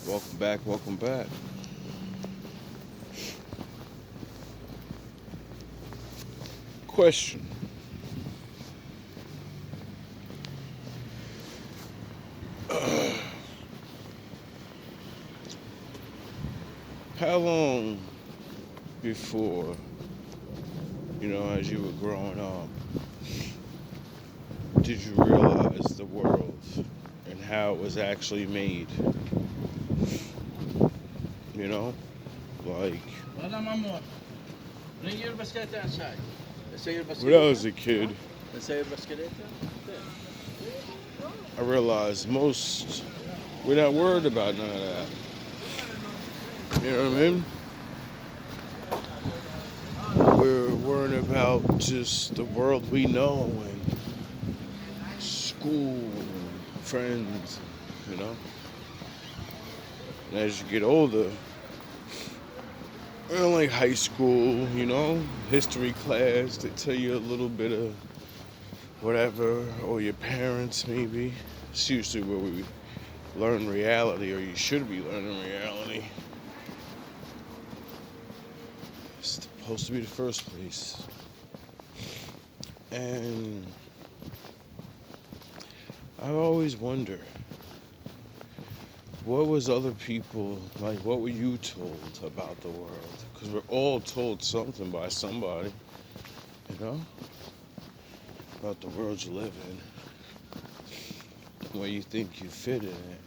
Welcome back, welcome back. Question. How long before, as you were growing up, did you realize the world and how it was actually made? You know? Like, والله ممنوع. نيجي البسكليتة على الشاي. نسير when I البسكليتة. was a kid, نسير البسكليتة. I realized we're not worried about none of that. You know what I mean? We're worrying about just the world we know and school and friends, you know? And as you get older, like high school, history class, they tell you a little bit of whatever, or your parents maybe. It's usually where we learn reality, or you should be learning reality. It's supposed to be the first place. And I always wonder, what was other people, like what were you told about the world? Because we're all told something by somebody, about the world you live in, where you think you fit in it,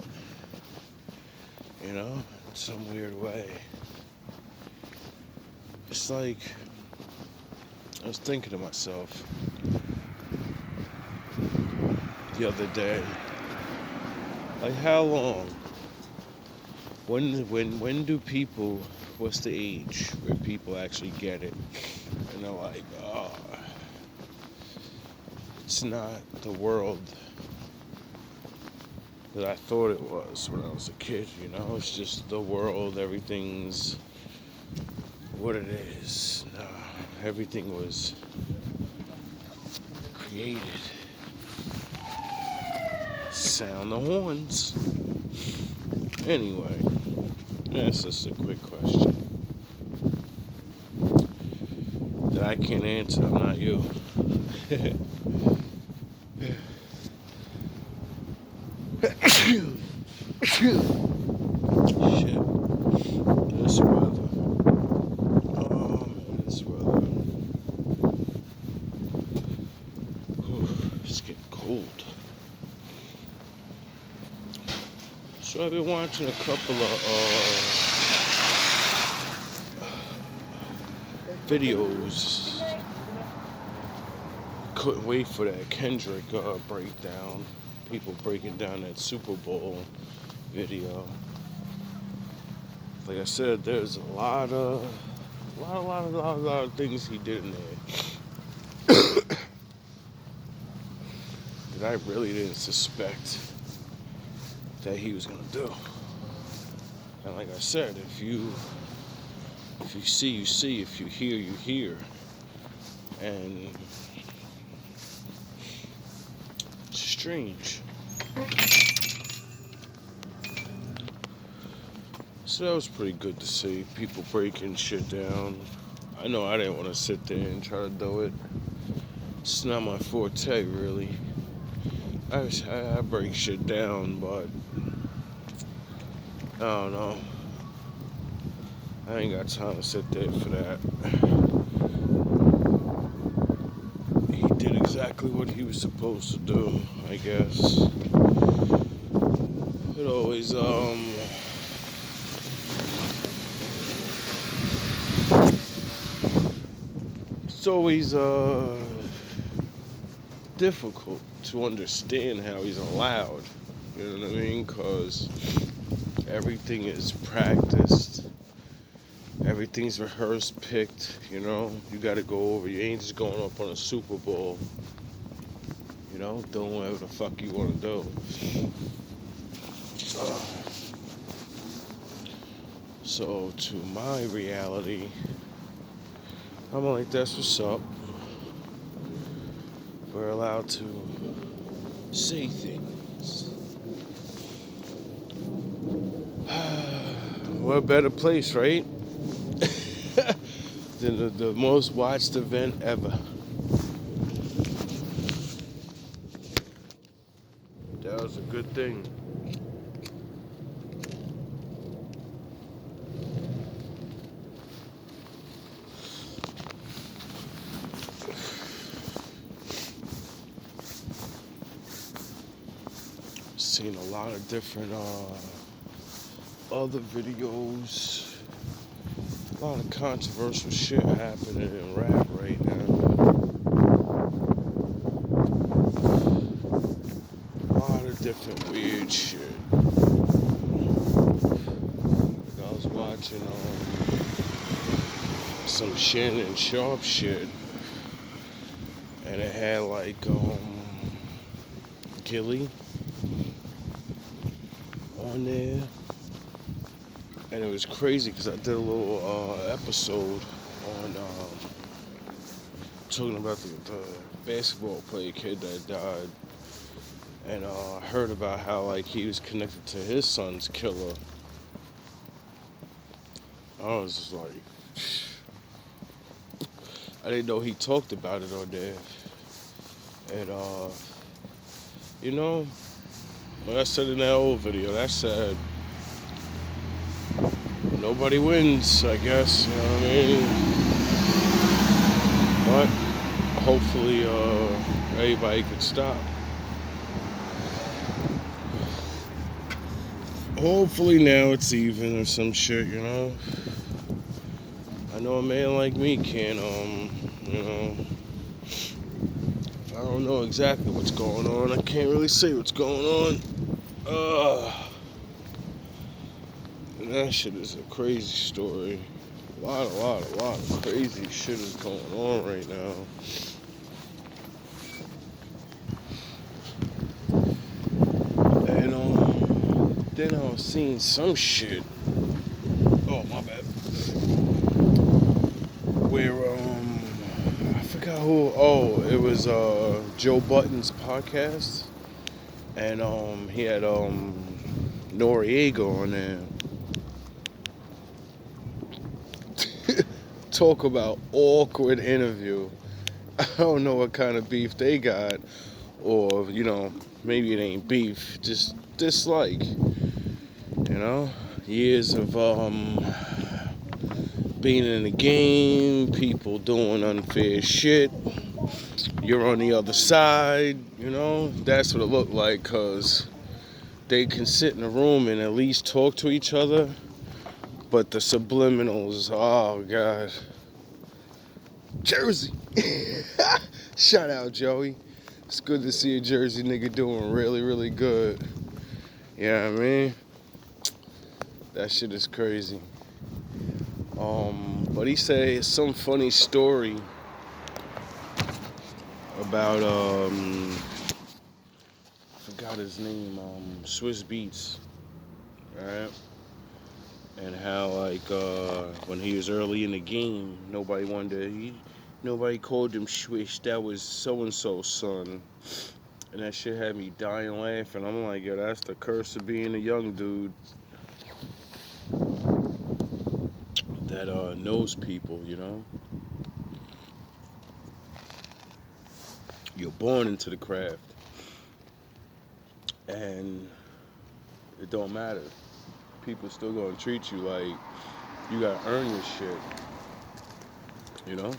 in some weird way. It's like, I was thinking to myself the other day, like how long, when do people, what's the age where people actually get it? And they're like, oh, it's not the world that I thought it was when I was a kid, it's just the world, everything's what it is. No, everything was created. Sound the horns. Anyway, that's just a quick question that I can't answer. I'm not you. Shit. This weather. This weather. It's getting cold. So I've been watching a couple of videos. Couldn't wait for that Kendrick breakdown. People breaking down that Super Bowl video. Like I said, there's a lot of things he did in there that I really didn't suspect that he was gonna do. And like I said, if you see, you see. If you hear, you hear. And it's strange. So that was pretty good to see. People breaking shit down. I know I didn't want to sit there and try to do it. It's not my forte, really. I break shit down, but I don't know. I ain't got time to sit there for that. He did exactly what he was supposed to do, I guess. It always, it's always, difficult to understand how he's allowed, you know what I mean? Because everything is practiced, everything's rehearsed, picked, you gotta go over, you ain't just going up on a Super Bowl, doing whatever the fuck you want to do. So to my reality, I'm like, that's what's up. We're allowed to say things. what a better place, right? Than the most watched event ever. That was a good thing. Seen a lot of different other videos. A lot of controversial shit happening in rap right now. A lot of different weird shit. Like I was watching some Shannon Sharp shit, and it had like Gilly on there, and it was crazy because I did a little episode on talking about the basketball player kid that died, and I heard about how like he was connected to his son's killer. I was just like, I didn't know he talked about it on there, and you know, like I said in that old video, that's sad. Nobody wins, I guess, you know what I mean? But hopefully everybody can stop. Hopefully now it's even or some shit, you know? I know a man like me can, you know, I don't know exactly what's going on. I can't really say what's going on. And that shit is a crazy story. A lot of crazy shit is going on right now. And then I was seeing some shit. Oh, my bad. Where I forgot who. Oh, it was Joe Budden's podcast, and he had Noriega on there. Talk about awkward interview. I don't know what kind of beef they got, or you know, maybe it ain't beef, just dislike. You know, years of being in the game, people doing unfair shit. You're on the other side, you know. That's what it looked like, cause they can sit in a room and at least talk to each other. But the subliminals, oh god. Jersey. Shout out, Joey. It's good to see a Jersey nigga doing really, really good. You know what I mean? That shit is crazy. But he said some funny story about I forgot his name, Swiss Beats, right? And how like when he was early in the game, nobody called him Swish. That was so and so's son, and that shit had me dying laughing. I'm like, yo, that's the curse of being a young dude that knows people, you know. You're born into the craft, and it don't matter. People still gonna treat you like you gotta earn your shit, you know.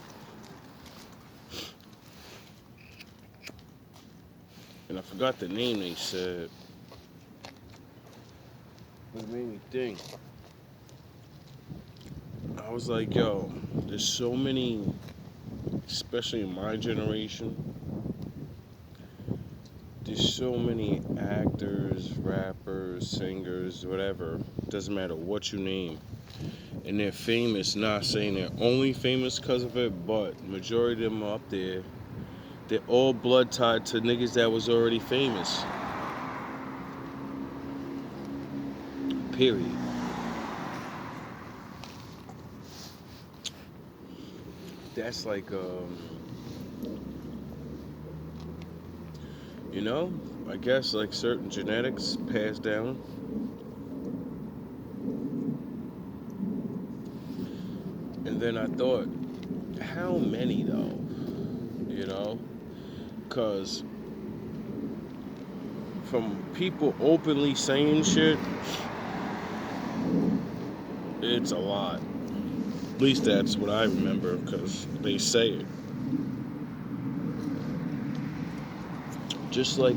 And I forgot the name they said. It made me think. I was like, yo, there's so many, especially in my generation, there's so many actors, rappers, singers, whatever, doesn't matter what you name. And they're famous, not saying they're only famous because of it, but majority of them up there, they're all blood tied to niggas that was already famous. Period. That's like, you know, I guess like certain genetics passed down. And then I thought, how many though? You know? Because from people openly saying shit, it's a lot. At least that's what I remember, because they say it. Just like,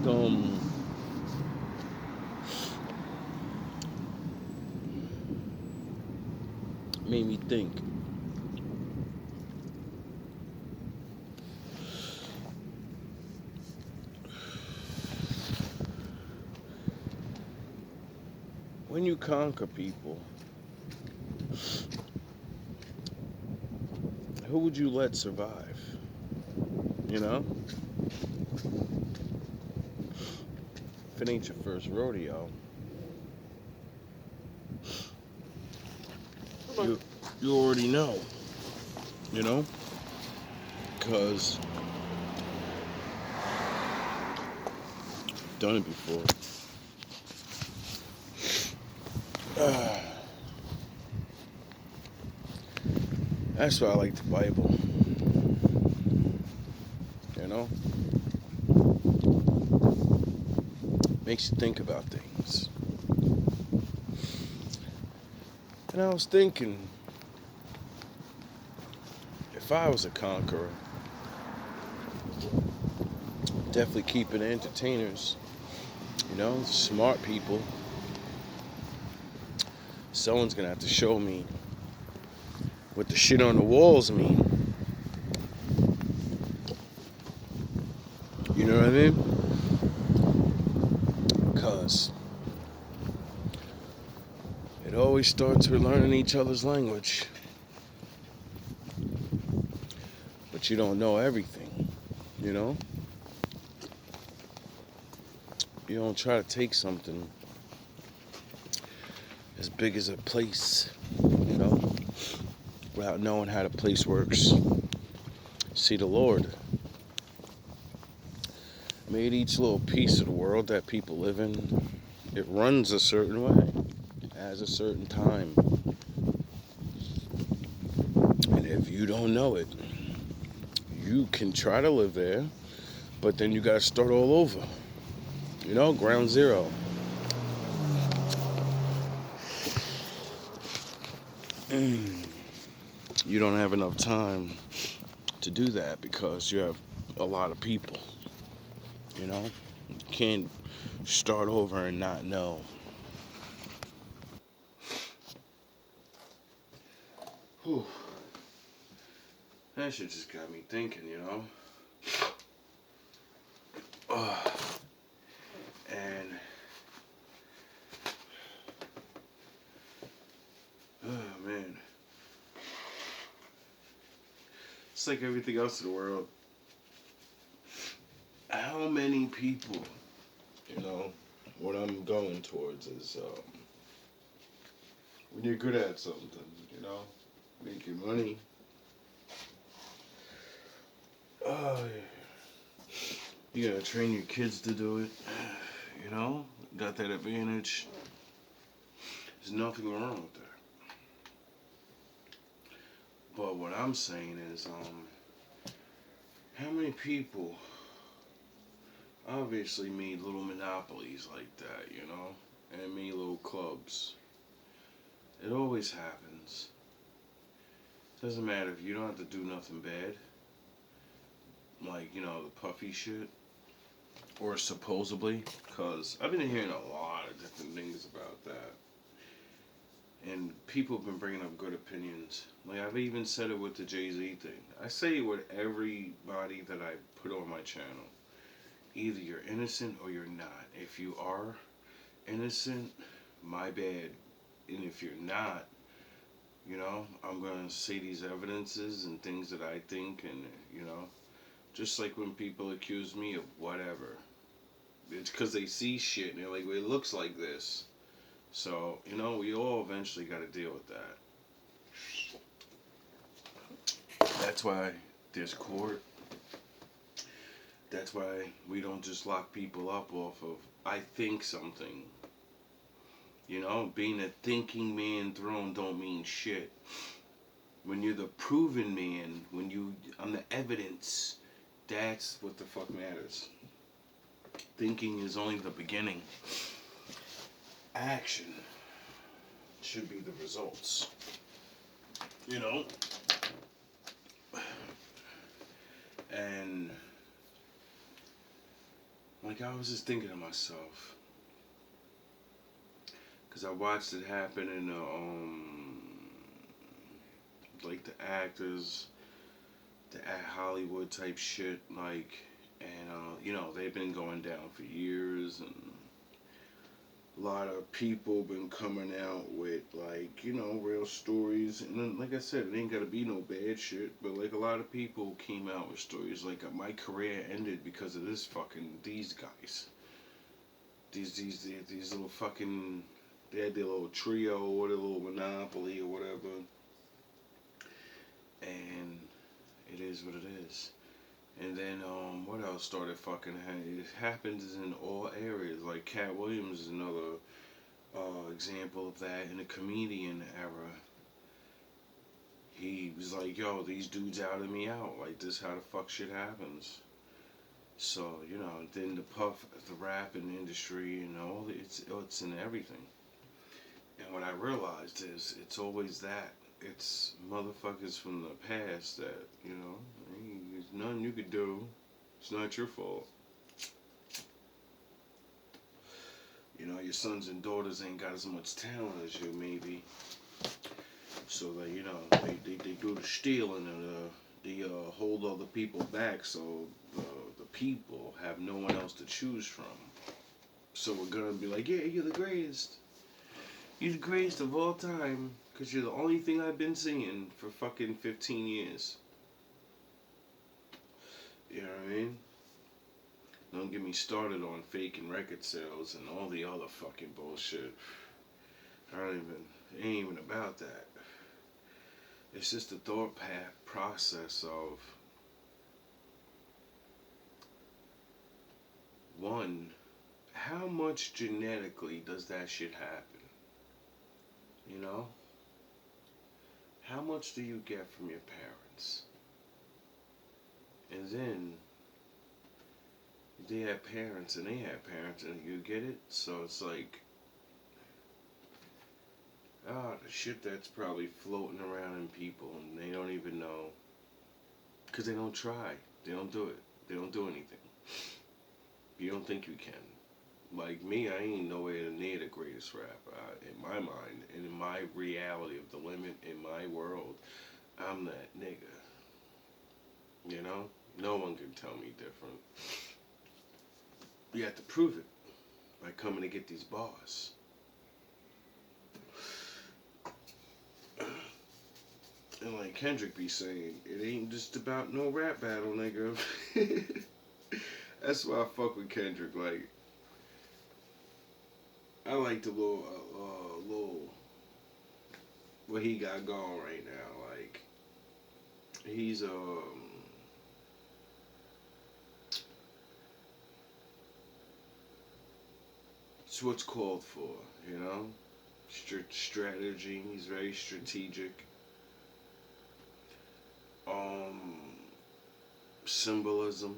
made me think. When you conquer people, who would you let survive? You know? If it ain't your first rodeo, you, you already know. You know? Because I've done it before. That's why I like the Bible. You know? Makes you think about things. And I was thinking, if I was a conqueror, definitely keeping entertainers, you know, smart people. Someone's gonna have to show me what the shit on the walls mean. You know what I mean? Because it always starts with learning each other's language. But you don't know everything, you know? You don't try to take something as big as a place, you know, without knowing how the place works. See, the Lord made each little piece of the world that people live in. It runs a certain way, has a certain time. And if you don't know it, you can try to live there, but then you gotta start all over. You know, ground zero. You don't have enough time to do that because you have a lot of people. You know, you can't start over and not know. Whew. That shit just got me thinking, you know. And oh man, it's like everything else in the world. How many people, you know, what I'm going towards is when you're good at something, you know, making money. Oh, you gotta train your kids to do it. You know, got that advantage. There's nothing wrong with that. But what I'm saying is, how many people obviously made little monopolies like that, you know, and made little clubs. It always happens. Doesn't matter if you don't have to do nothing bad, like, you know, the puffy shit, or supposedly, because I've been hearing a lot of different things about that. And people have been bringing up good opinions. Like, I've even said it with the Jay-Z thing. I say it with everybody that I put on my channel. Either you're innocent or you're not. If you are innocent, my bad. And if you're not, you know, I'm going to say these evidences and things that I think, and, you know, just like when people accuse me of whatever. It's because they see shit and they're like, well, it looks like this. So, you know, we all eventually got to deal with that. That's why there's court. That's why we don't just lock people up off of, I think something. You know, being a thinking man thrown don't mean shit. When you're the proven man, when I'm the evidence, that's what the fuck matters. Thinking is only the beginning. Action should be the results. You know? And like I was just thinking to myself, because I watched it happen in like the actors, the Hollywood type shit, like, and they've been going down for years, and a lot of people been coming out with like, real stories, and then, like I said, it ain't gotta be no bad shit, but like a lot of people came out with stories like my career ended because of these guys, these little fucking, they had their little trio or their little monopoly or whatever, and it is what it is. And then what else started fucking happening? It happens in all areas. Like Cat Williams is another example of that in the comedian era. He was like, "Yo, these dudes outed me out. Like this, how the fuck shit happens." So then the rapping industry, it's in everything. And what I realized is, it's always that. It's motherfuckers from the past that, there's nothing you could do. It's not your fault. Your sons and daughters ain't got as much talent as you, maybe. So they do the stealing and they hold other people back, so the people have no one else to choose from. So we're gonna be like, yeah, you're the greatest. You're the greatest of all time, because you're the only thing I've been seeing for fucking 15 years. You know what I mean? Don't get me started on faking record sales and all the other fucking bullshit. It ain't even about that. It's just the thought process of, one, how much genetically does that shit happen? How much do you get from your parents? And then they have parents and they have parents, and you get it? So it's like, the shit that's probably floating around in people and they don't even know. Because they don't try. They don't do it. They don't do anything. You don't think you can. Like me, I ain't nowhere near the greatest rapper. In my mind, and in my reality of the limit, in my world, I'm that nigga. No one can tell me different. You have to prove it by coming to get these bars. And like Kendrick be saying, it ain't just about no rap battle, nigga. That's why I fuck with Kendrick. Like, I like the little what he got going right now. Like, he's it's what's called for, strategy. He's very strategic. Symbolism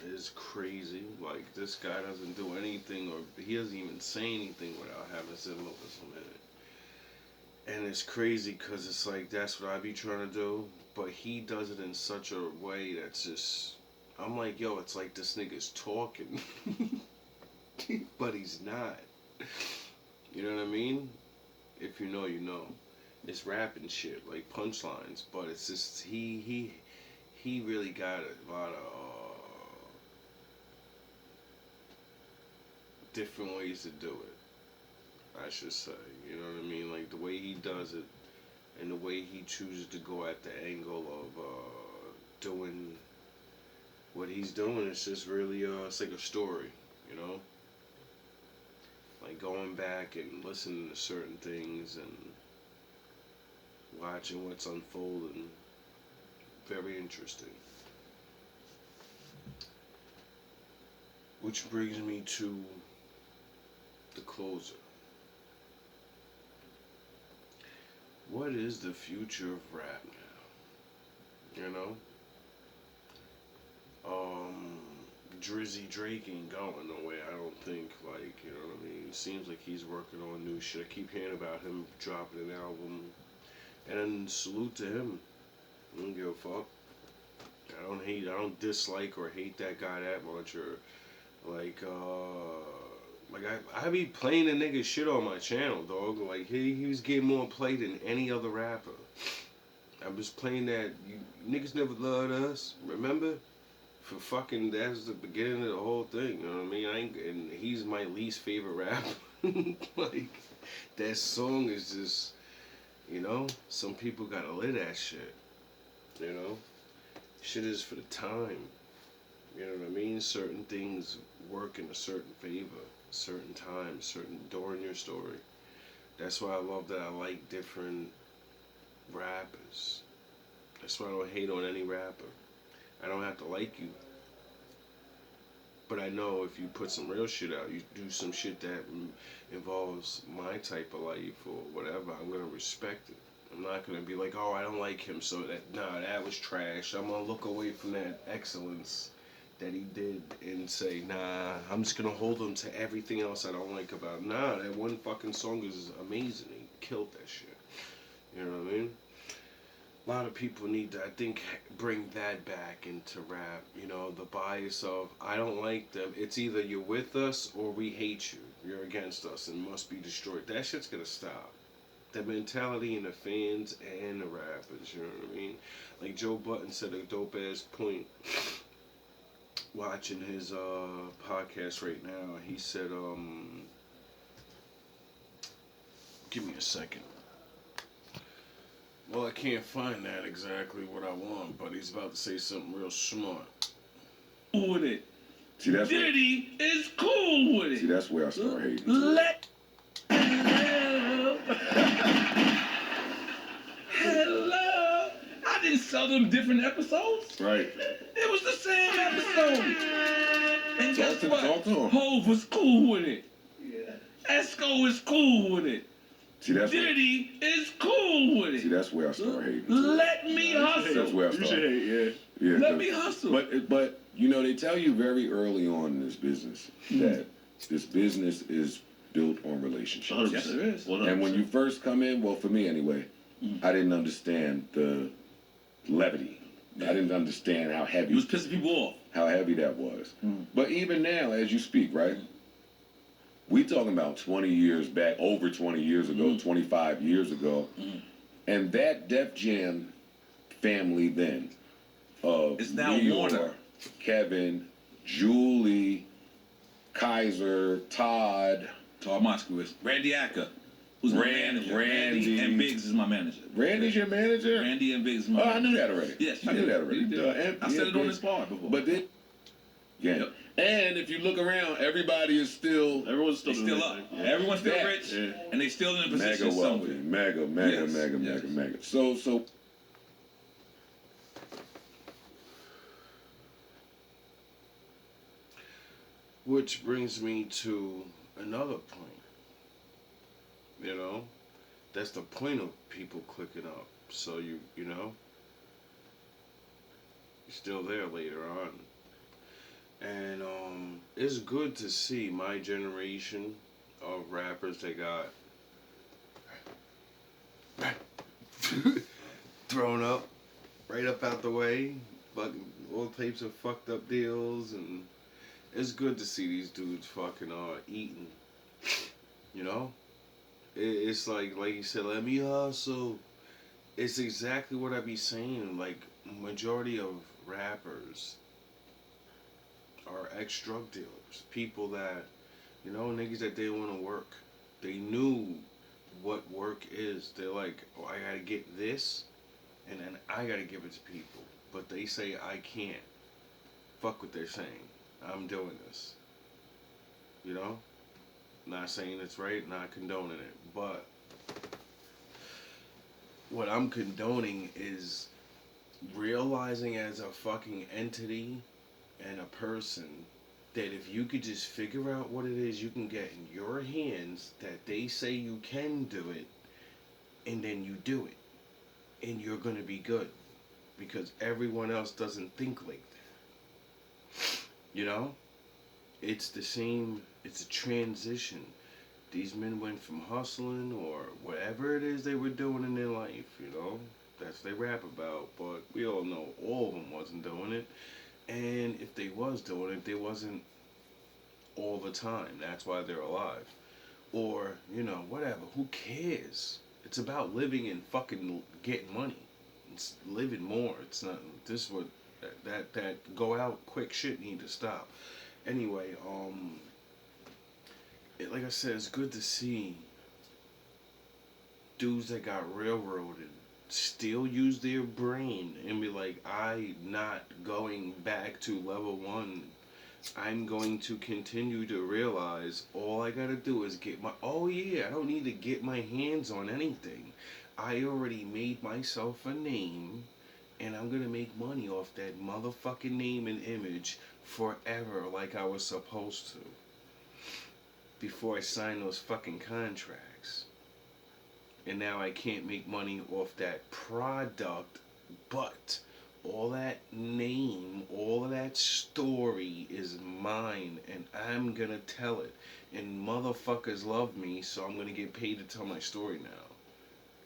is crazy. Like, this guy doesn't do anything, or he doesn't even say anything without having symbolism in it. And it's crazy because it's like, that's what I be trying to do, but he does it in such a way that's just, I'm like, yo, it's like this nigga's talking, but he's not. You know what I mean? If you know, you know. It's rapping shit, like punchlines, but it's just, he really got a lot of different ways to do it, I should say. You know what I mean? Like, the way he does it and the way he chooses to go at the angle of doing what he's doing, it's just really, it's like a story, Like, going back and listening to certain things and watching what's unfolding. Very interesting. Which brings me to the closer. what is the future of rap now? You know? Um, Drizzy Drake ain't going nowhere, I don't think. Like, you know what I mean? It seems like he's working on new shit. I keep hearing about him dropping an album. And then salute to him. I don't give a fuck. I don't dislike or hate that guy that much, or like I be playing the nigga shit on my channel, dog. Like he was getting more play than any other rapper. I was playing that you niggas never loved us, remember? For fucking that's the beginning of the whole thing, you know what I mean? And he's my least favorite rapper. Like that song is just, you know, some people gotta live that shit. You know? Shit is for the time. You know what I mean? Certain things work in a certain favor, certain time, certain during your story. That's why I love that I like different rappers. That's why I don't hate on any rapper. I don't have to like you. But I know if you put some real shit out, you do some shit that involves my type of life or whatever, I'm gonna respect it. I'm not gonna be like, oh, I don't like him, so that was trash. I'm gonna look away from that excellence that he did and say, nah, I'm just gonna hold him to everything else I don't like about him. Nah, that one fucking song is amazing. He killed that shit. You know what I mean? A lot of people need to, I think, bring that back into rap. You know, the bias of, I don't like them. It's either you're with us or we hate you. You're against us and must be destroyed. That shit's gonna stop. The mentality in the fans and the rappers, you know what I mean? Like Joe Button said a dope ass point watching his podcast right now. He said, give me a second. Well, I can't find that exactly what I want, but he's about to say something real smart. Cool with it. See, that's Diddy is cool with it. See, that's where I start hating. Let Hello. I didn't sell them different episodes. Right. It was the same episode. And guess what? Talk to him. Hov was cool with it. Esco is cool with it. See, that's Diddy is cool with it. See, that's where I start hating. Let me hustle. That's where I You start. should hate, yeah. Yeah, Let me hustle. But you know, they tell you very early on in this business that this business is built on relationships. Yes, it is. And when you first come in, well, for me anyway, I didn't understand the levity. I didn't understand how heavy. You was pissing people off. How heavy that was. But even now, as you speak, right? We talking about 20 years back, over 20 years ago, 25 years ago, and that Def Jam family then of It's now Leor, Warner. Kevin, Julie, Kaiser, Todd, Moskowitz. Randy Acker, who's my manager. Randy and Biggs is my manager. Randy's your manager? Randy and Biggs is my Oh, I manager. knew that already. Yes, you I knew did. that already. You did. I said it on Biggs. this pod before. But then, yeah. Yep. And if you look around, everybody is still Everyone's still They doing still their up. thing. Everyone's still Yeah. rich, Yeah. and they still in a mega position wealthy, somewhere. mega. Yes. So Which brings me to another point. You know, that's the point of people clicking up. So you know, you're still there later on. And it's good to see my generation of rappers that got thrown up, right up out the way, fucking all types of fucked up deals, and it's good to see these dudes fucking eating. You know, it's like you said, let me hustle. It's exactly what I be saying. Like majority of rappers are ex-drug dealers, people that, you know, niggas that they want to work. They knew what work is. They're like, oh, I gotta get this, and then I gotta give it to people. But they say I can't. Fuck what they're saying. I'm doing this. You know? Not saying it's right, not condoning it. But what I'm condoning is realizing as a fucking entity and a person that if you could just figure out what it is you can get in your hands, that they say you can do it, and then you do it, and you're gonna be good, because everyone else doesn't think like that. You know, it's the same. It's a transition. These men went from hustling or whatever it is they were doing in their life. You know, that's what they rap about. But we all know all of them wasn't doing it, and if they was doing it, they wasn't all the time. That's why they're alive. Or, you know, whatever. Who cares? It's about living and fucking getting money. It's living more. It's not this what that go out quick shit need to stop. Anyway, like I said, it's good to see dudes that got railroaded still use their brain and be like, I not going back to level one. I'm going to continue to realize all I gotta do is get my. Oh yeah, I don't need to get my hands on anything. I already made myself a name, and I'm gonna make money off that motherfucking name and image forever, like I was supposed to. Before I signed those fucking contracts, and now I can't make money off that product, but all that name, all of that story is mine, and I'm gonna tell it. And motherfuckers love me, so I'm gonna get paid to tell my story now.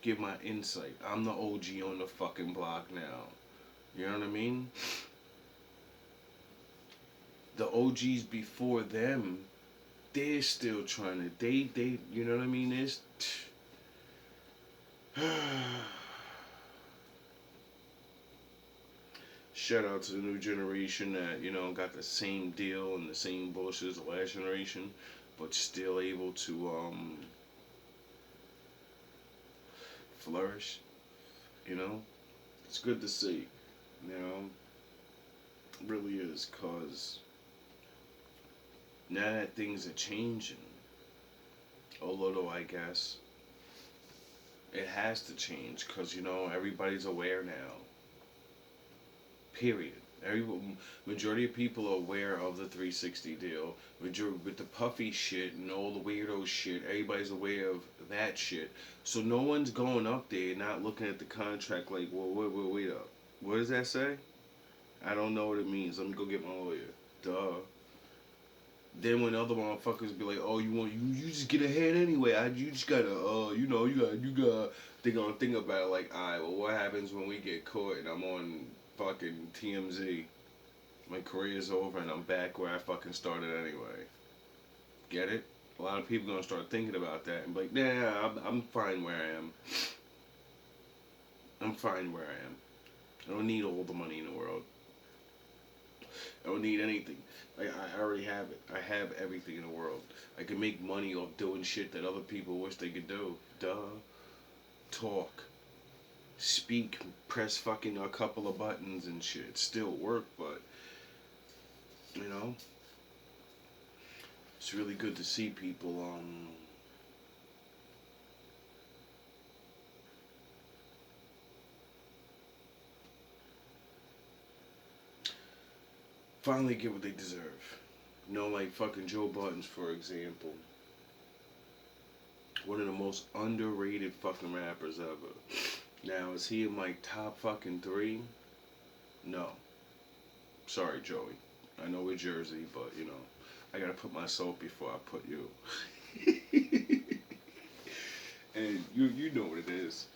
Give my insight. I'm the OG on the fucking block now. You know what I mean? The OGs before them, they're still trying to. They, you know what I mean? It's. Shout out to the new generation that, you know, got the same deal and the same bullshit as the last generation, but still able to flourish. You know, it's good to see. You know, it really is, cause now that things are changing a little, I guess it has to change, cause you know everybody's aware now. Period. Every majority of people are aware of the 360 deal. With the puffy shit and all the weirdo shit, everybody's aware of that shit. So no one's going up there not looking at the contract like, well, wait up. What does that say? I don't know what it means. Let me go get my lawyer. Duh. Then when other motherfuckers be like, oh, you just get ahead anyway. You just gotta, you got. They gonna think about it like, alright, well, what happens when we get caught and I'm on fucking TMZ? My career's over and I'm back where I fucking started anyway. Get it? A lot of people gonna start thinking about that and be like, nah, I'm fine where I am. I'm fine where I am. I don't need all the money in the world. I don't need anything. I already have it. I have everything in the world. I can make money off doing shit that other people wish they could do. Duh. Talk. Speak. Press fucking a couple of buttons and shit. Still work, but, you know, it's really good to see people, finally get what they deserve. You know, like fucking Joe Buttons, for example. One of the most underrated fucking rappers ever. Now, is he in my top fucking 3? No. Sorry, Joey. I know we're Jersey, but, you know, I gotta put myself before I put you. And you know what it is.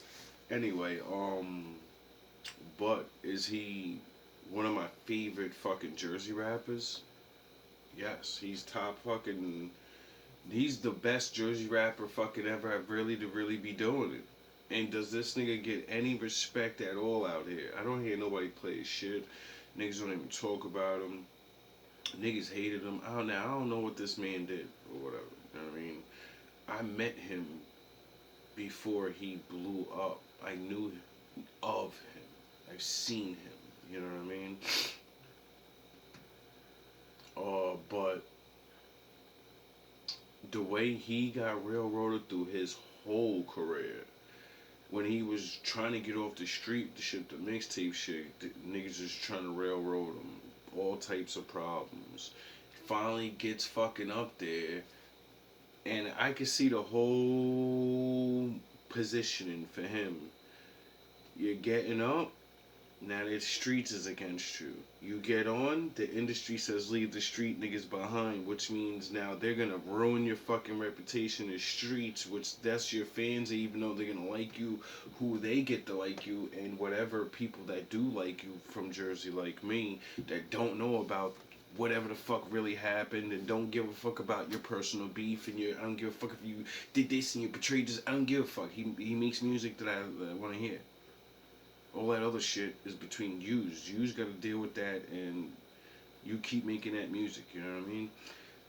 Anyway, but is he one of my favorite fucking Jersey rappers? Yes, he's top fucking. He's the best Jersey rapper fucking ever have really to really be doing it. And does this nigga get any respect at all out here? I don't hear nobody play his shit. Niggas don't even talk about him. Niggas hated him. I don't know what this man did or whatever. You know what I mean? I met him before he blew up. I knew of him. I've seen him. You know what I mean? But the way he got railroaded through his whole career, when he was trying to get off the street, the mixtape shit, the niggas just trying to railroad him, all types of problems. Finally gets fucking up there, and I could see the whole positioning for him. You're getting up. Now the streets is against you. You get on, the industry says leave the street niggas behind, which means now they're gonna ruin your fucking reputation in the streets, which that's your fans, even though they're gonna like you, who they get to like you, and whatever people that do like you from Jersey like me, that don't know about whatever the fuck really happened and don't give a fuck about your personal beef and your I don't give a fuck if you did this and you betrayed this. I don't give a fuck. He makes music that I want to hear. All that other shit is between yous. Yous got to deal with that, and you keep making that music. You know what I mean?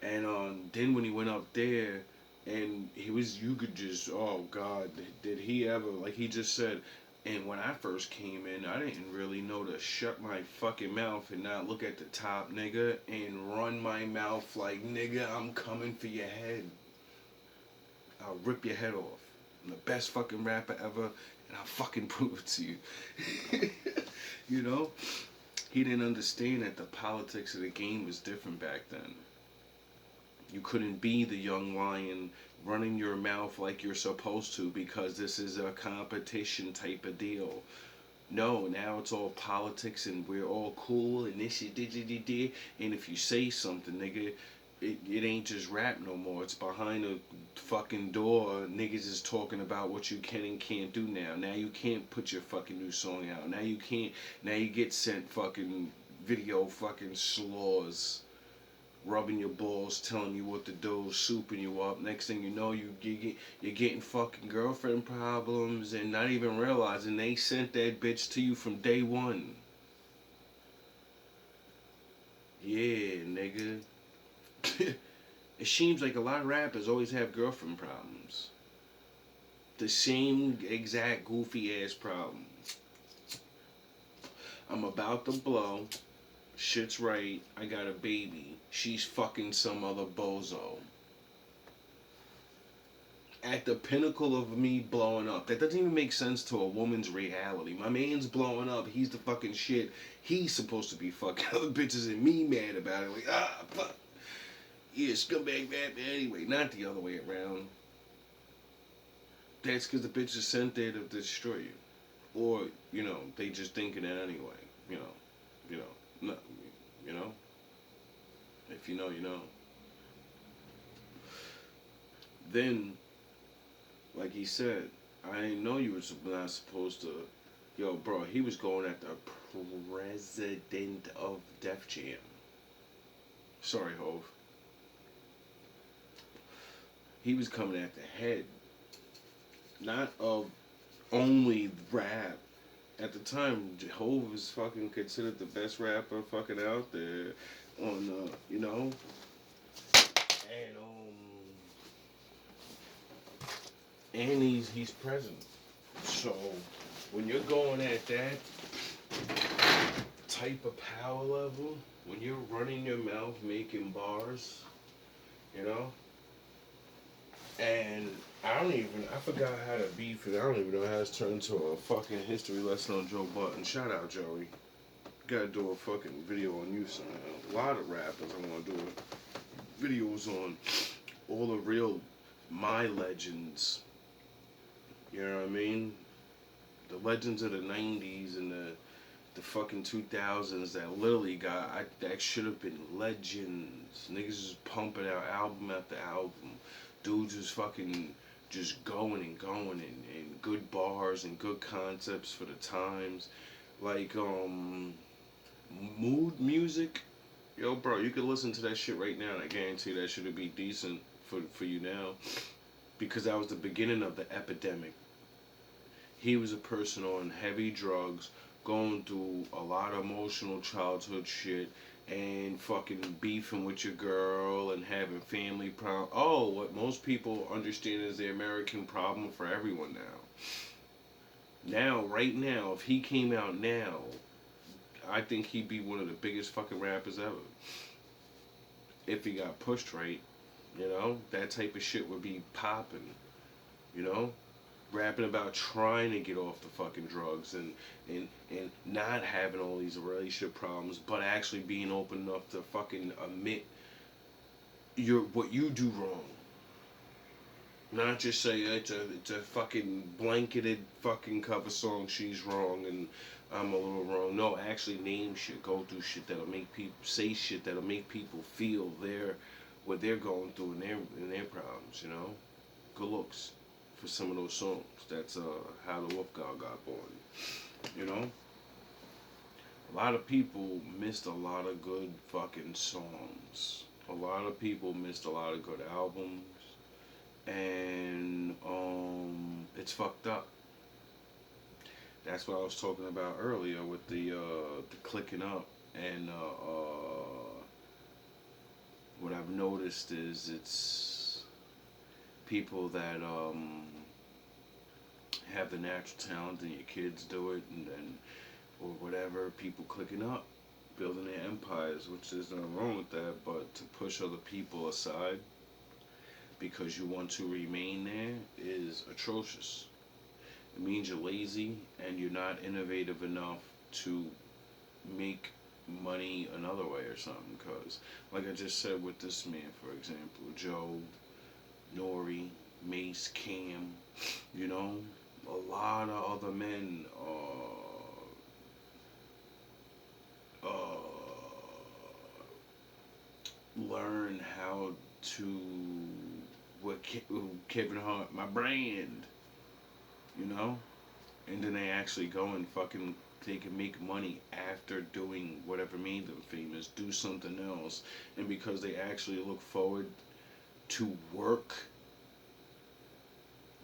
And then when he went up there, and you could just, oh God, did he ever? Like he just said. And when I first came in, I didn't really know to shut my fucking mouth and not look at the top, nigga, and run my mouth like, nigga, I'm coming for your head. I'll rip your head off. I'm the best fucking rapper ever, and I'll fucking prove it to you. You know? He didn't understand that the politics of the game was different back then. You couldn't be the young lion running your mouth like you're supposed to because this is a competition type of deal. No, now it's all politics and we're all cool and this shit, and if you say something, nigga, it ain't just rap no more. It's behind a fucking door. Niggas is talking about what you can and can't do now. Now you can't put your fucking new song out. Now you can't. Now you get sent fucking video fucking slaws, rubbing your balls, telling you what to do, souping you up. Next thing you know, you're getting fucking girlfriend problems and not even realizing they sent that bitch to you from day one. Yeah, nigga. It seems like a lot of rappers always have girlfriend problems. The same exact goofy ass problem. I'm about to blow. Shit's right. I got a baby. She's fucking some other bozo. At the pinnacle of me blowing up. That doesn't even make sense to a woman's reality. My man's blowing up. He's the fucking shit. He's supposed to be fucking other bitches and me mad about it. Like, fuck. Yeah, scumbag Batman. Anyway, not the other way around. That's because the bitch is sent there to destroy you. Or, you know, they just thinking it anyway. You know. No, you know? If you know, you know. Then, like he said, I didn't know you were not supposed to. Yo, bro, he was going at the president of Def Jam. Sorry, Hov. He was coming at the head. Not of only rap. At the time, Hov was fucking considered the best rapper fucking out there on, you know? And he's present. So, when you're going at that type of power level, when you're running your mouth making bars, you know? And I forgot how to beef it. I don't even know how it's turned into a fucking history lesson on Joe Budden. Shout out, Joey. Gotta do a fucking video on you somehow. A lot of rappers I wanna do videos on all the real my legends. You know what I mean? The legends of the 90s and the fucking 2000s that literally that should have been legends. Niggas is pumping out album after album. Dudes was fucking just going and good bars and good concepts for the times. Like, mood music. Yo, bro, you could listen to that shit right now and I guarantee that shit would be decent for you now. Because that was the beginning of the epidemic. He was a person on heavy drugs, going through a lot of emotional childhood shit, and fucking beefing with your girl and having family problems. Oh, what most people understand is the American problem for everyone now. Now, right now, if he came out now, I think he'd be one of the biggest fucking rappers ever. If he got pushed right, you know, that type of shit would be popping, you know? Rapping about trying to get off the fucking drugs and not having all these relationship problems, but actually being open enough to fucking admit what you do wrong. Not just say it's a fucking blanketed fucking cover song. She's wrong and I'm a little wrong. No, actually name shit. Go through shit that'll make people say shit that'll make people feel what they're going through in their problems. You know, good looks for some of those songs. That's how the Wolf God got born. You know, a lot of people missed a lot of good fucking songs. A lot of people missed a lot of good albums. And it's fucked up. That's what I was talking about earlier with the clicking up, and what I've noticed is it's people that have the natural talent, and your kids do it, and or whatever. People clicking up, building their empires, which there's nothing wrong with that, but to push other people aside because you want to remain there is atrocious. It means you're lazy and you're not innovative enough to make money another way or something. Because, like I just said with this man, for example, Joe, Nori, Mace, Cam, you know, a lot of other men learn how to Kevin Hart, my brand, you know, and then they actually go and fucking they can make money after doing whatever made them famous, do something else, and because they actually look forward to work,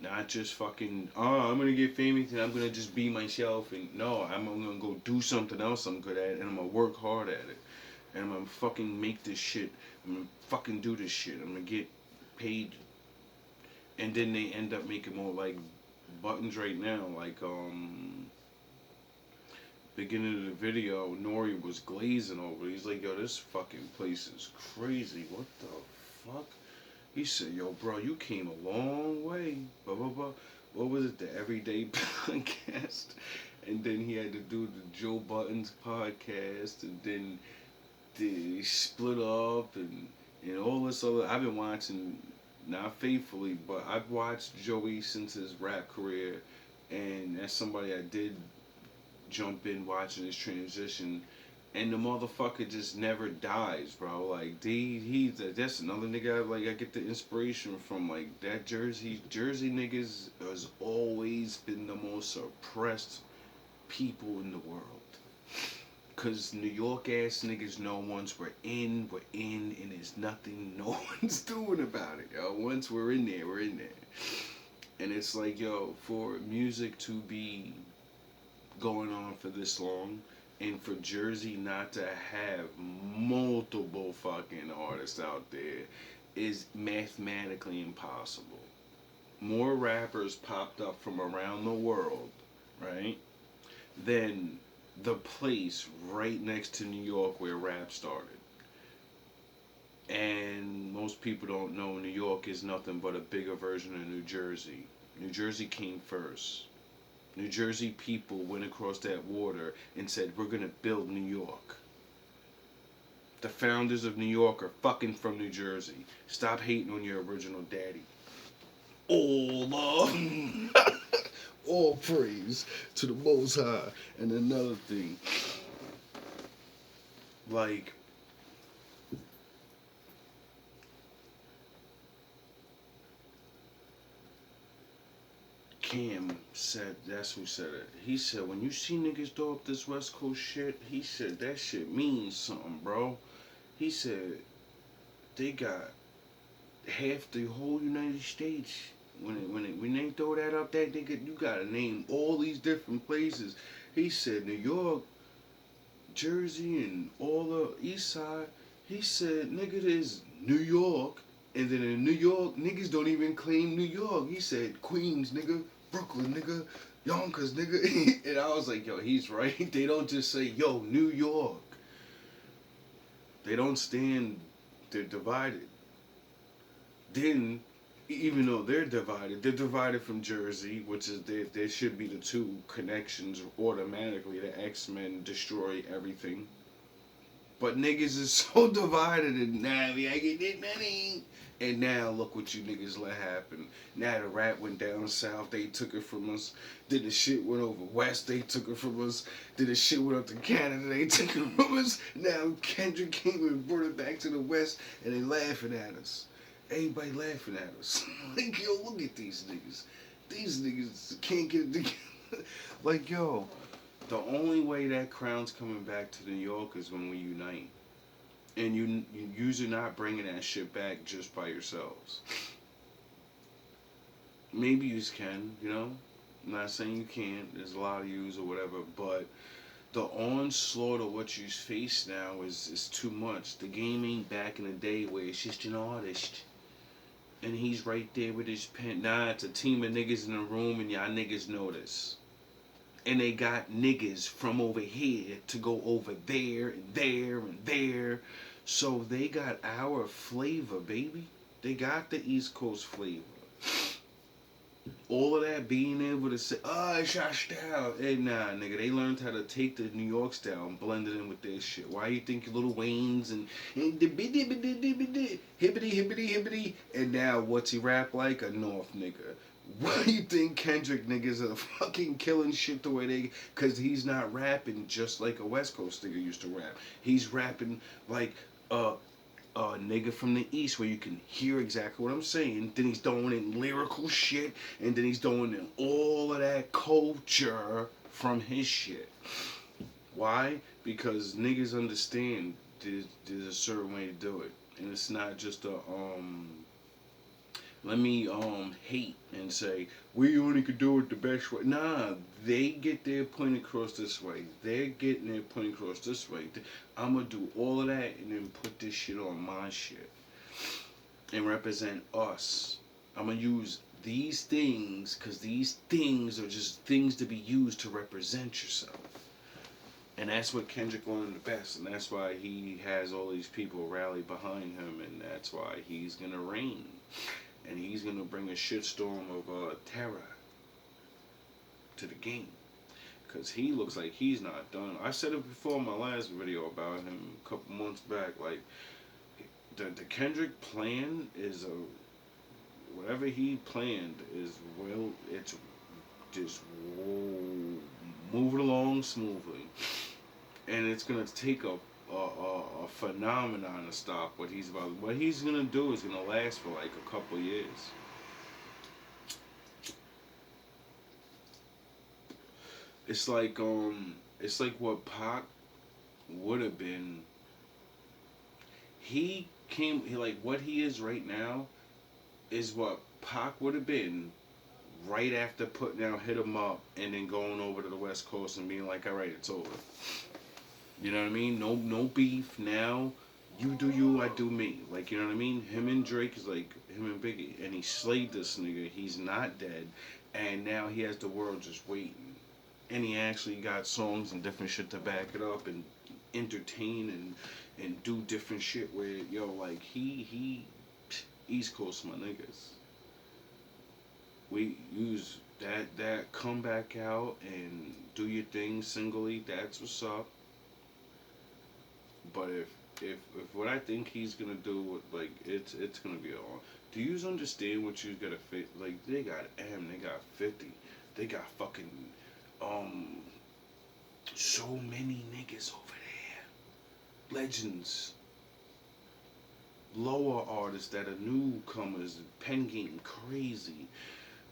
not just fucking I'm gonna get famous and I'm gonna just be myself, and no, I'm gonna go do something else I'm good at and I'm gonna work hard at it, and I'm gonna fucking make this shit, I'm gonna fucking do this shit, I'm gonna get paid. And then they end up making more like buttons right now. Like beginning of the video, Nori was glazing over. He's like, yo, this fucking place is crazy. What the fuck? He said, yo, bro, you came a long way. Blah blah blah. What was it? The Everyday Podcast. And then he had to do the Joe Buttons podcast, and then they split up and all this other. I've been watching. Not faithfully, but I've watched Joey since his rap career, and as somebody I did jump in watching his transition, and the motherfucker just never dies, bro. Like that's another nigga I get the inspiration from. Like that Jersey niggas has always been the most oppressed people in the world. Cause New York ass niggas know once we're in, and there's nothing no one's doing about it, yo. Once we're in there, we're in there. And it's like, yo, for music to be going on for this long, and for Jersey not to have multiple fucking artists out there is mathematically impossible. More rappers popped up from around the world, right, than the place right next to New York where rap started. And most people don't know New York is nothing but a bigger version of New Jersey. New Jersey came first. New Jersey people went across that water and said, we're gonna build New York. The founders of New York are fucking from New Jersey. Stop hating on your original daddy. All praise to the Most High. And another thing, like, Cam said, that's who said it. He said, when you see niggas throw up this West Coast shit, he said, that shit means something, bro. He said, they got half the whole United States. When they throw that up, you gotta name all these different places. He said New York, Jersey, and all the East Side. He said, nigga, there's New York, and then in New York, niggas don't even claim New York. He said Queens, nigga, Brooklyn, nigga, Yonkers, nigga. And I was like, yo, he's right. They don't just say, yo, New York. They don't stand. They're divided. Then, even though they're divided from Jersey, which is there should be the two connections automatically. The X-Men destroy everything. But niggas is so divided, and nah, I get that money. And now look what you niggas let happen. Now the rap went down south, they took it from us. Then the shit went over west, they took it from us. Then the shit went up to Canada, they took it from us. Now Kendrick came and brought it back to the west, and they laughing at us. Everybody laughing at us. Like, yo, look at these niggas. These niggas can't get it together. Like, yo, the only way that crown's coming back to New York is when we unite. And you usually not bringing that shit back just by yourselves. Maybe you can, you know. I'm not saying you can't. There's a lot of yous or whatever, but the onslaught of what you face now is too much. The game ain't back in the day where it's just an artist and he's right there with his pen. Nah, it's a team of niggas in the room and y'all niggas know this. And they got niggas from over here to go over there and there and there. So they got our flavor, baby. They got the East Coast flavor. All of that being able to say, oh, it's your style. Hey, nah, nigga, they learned how to take the New York style and blend it in with their shit. Why you think Little Wayne's and hibbity, hibbity, and now what's he rap like? A North nigga. Why do you think Kendrick niggas are fucking killing shit the way they... Because he's not rapping just like a West Coast nigga used to rap. He's rapping like a nigga from the East where you can hear exactly what I'm saying. Then he's throwing in lyrical shit. And then he's throwing in all of that culture from his shit. Why? Because niggas understand there's a certain way to do it. And it's not just a... let me hate and say we only could do it the best way. Nah, they get their point across this way. They're getting their point across this way. I'm gonna do all of that and then put this shit on my shit and represent us. I'm gonna use these things because these things are just things to be used to represent yourself. And that's what Kendrick wanted the best, and that's why he has all these people rally behind him, and that's why he's gonna reign. And he's going to bring a shitstorm of terror to the game. Because he looks like he's not done. I said it before in my last video about him a couple months back. Like, the Kendrick plan is whatever he planned is, well, it's just moving along smoothly. And it's going to take a phenomenon to stop what he's about. What he's gonna do is gonna last for like a couple years. It's like what Pac would have been. He like what he is right now is what Pac would have been right after putting out Hit 'Em Up and then going over to the West Coast and being like, all right, it's over. You know what I mean? No beef now. You do you, I do me. Like, you know what I mean? Him and Drake is like him and Biggie. And he slayed this nigga. He's not dead. And now he has the world just waiting. And he actually got songs and different shit to back it up and entertain and do different shit where, yo, like, he East Coast my niggas. We use that come back out and do your thing singly. That's what's up. But if what I think he's gonna do, like, it's gonna be all. Do you understand what you gotta face? Like, they got M, they got 50, they got fucking so many niggas over there, legends, lower artists that are newcomers, pen game crazy,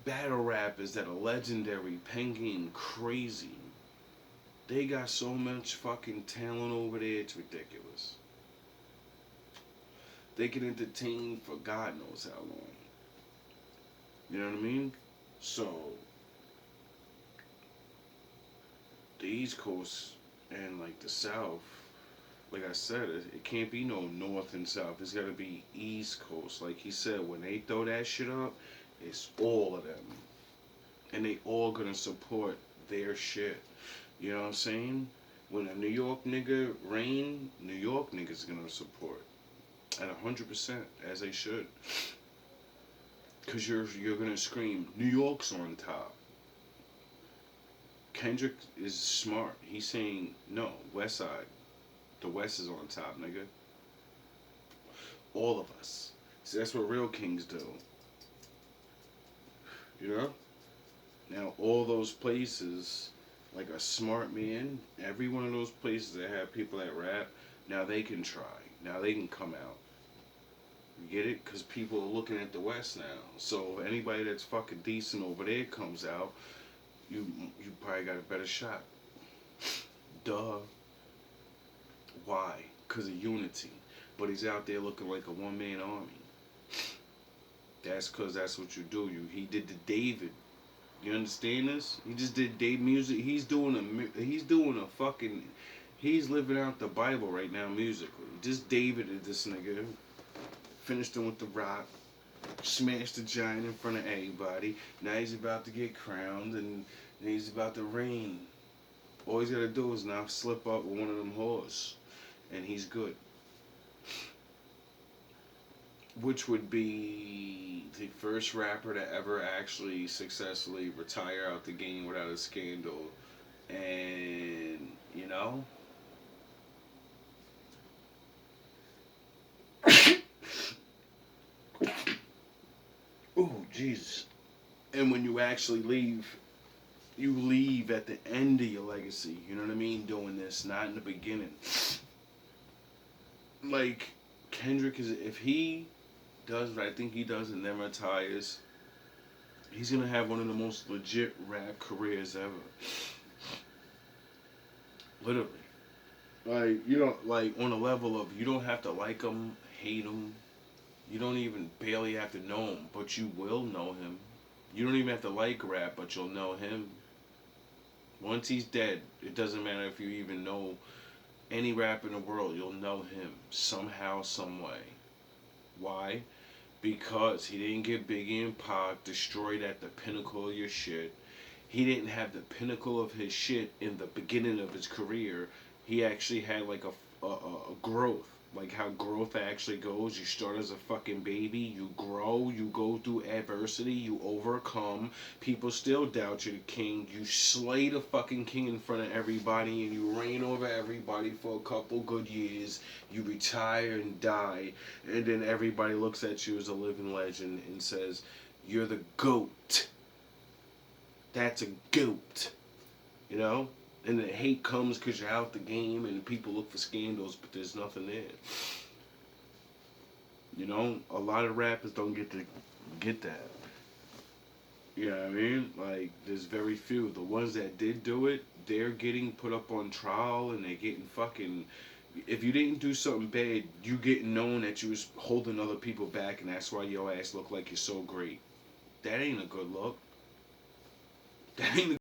battle rappers that are legendary, pen game crazy. They got so much fucking talent over there, it's ridiculous. They can entertain for God knows how long. You know what I mean? So, the East Coast and like the South, like I said, it can't be no North and South. It's gotta be East Coast. Like he said, when they throw that shit up, it's all of them. And they all gonna support their shit. You know what I'm saying? When a New York nigga reign, New York niggas gonna support at 100%, as they should. Cause you're gonna scream, New York's on top. Kendrick is smart. He's saying, no, West Side. The West is on top, nigga. All of us. See, that's what real kings do. You know? Now, all those places, like a smart man, every one of those places that have people that rap, now they can try. Now they can come out. You get it? Because people are looking at the West now. So if anybody that's fucking decent over there comes out, you probably got a better shot. Duh. Why? Because of unity. But he's out there looking like a one-man army. That's because that's what you do. He did the David. You understand this? He just did Dave music. He's doing a fucking, he's living out the Bible right now musically. Just David this nigga. Finished him with the rock. Smashed the giant in front of everybody. Now he's about to get crowned and he's about to reign. All he's got to do is now slip up with one of them whores. And he's good. Which would be the first rapper to ever actually successfully retire out the game without a scandal. And, you know? Oh, Jesus. And when you actually leave, you leave at the end of your legacy. You know what I mean? Doing this, not in the beginning. Like, Kendrick is, if he does what I think he does and then retires, he's gonna have one of the most legit rap careers ever. Literally. Like, you don't, like, on a level of, you don't have to like him, hate him. You don't even barely have to know him, but you will know him. You don't even have to like rap, but you'll know him. Once he's dead, it doesn't matter if you even know any rap in the world, you'll know him somehow, some way. Why? Because he didn't get Biggie and Pac destroyed at the pinnacle of your shit. He didn't have the pinnacle of his shit in the beginning of his career. He actually had like a growth. Like how growth actually goes. You start as a fucking baby, you grow, you go through adversity, you overcome. People still doubt you're the king. You slay the fucking king in front of everybody and you reign over everybody for a couple good years. You retire and die. And then everybody looks at you as a living legend and says, you're the GOAT. That's a GOAT. You know? And the hate comes because you're out the game and people look for scandals, but there's nothing there. You know, a lot of rappers don't get to get that. You know what I mean? Like, there's very few. The ones that did do it, they're getting put up on trial and they're getting fucking... If you didn't do something bad, you getting known that you was holding other people back and that's why your ass look like you're so great. That ain't a good look. That ain't a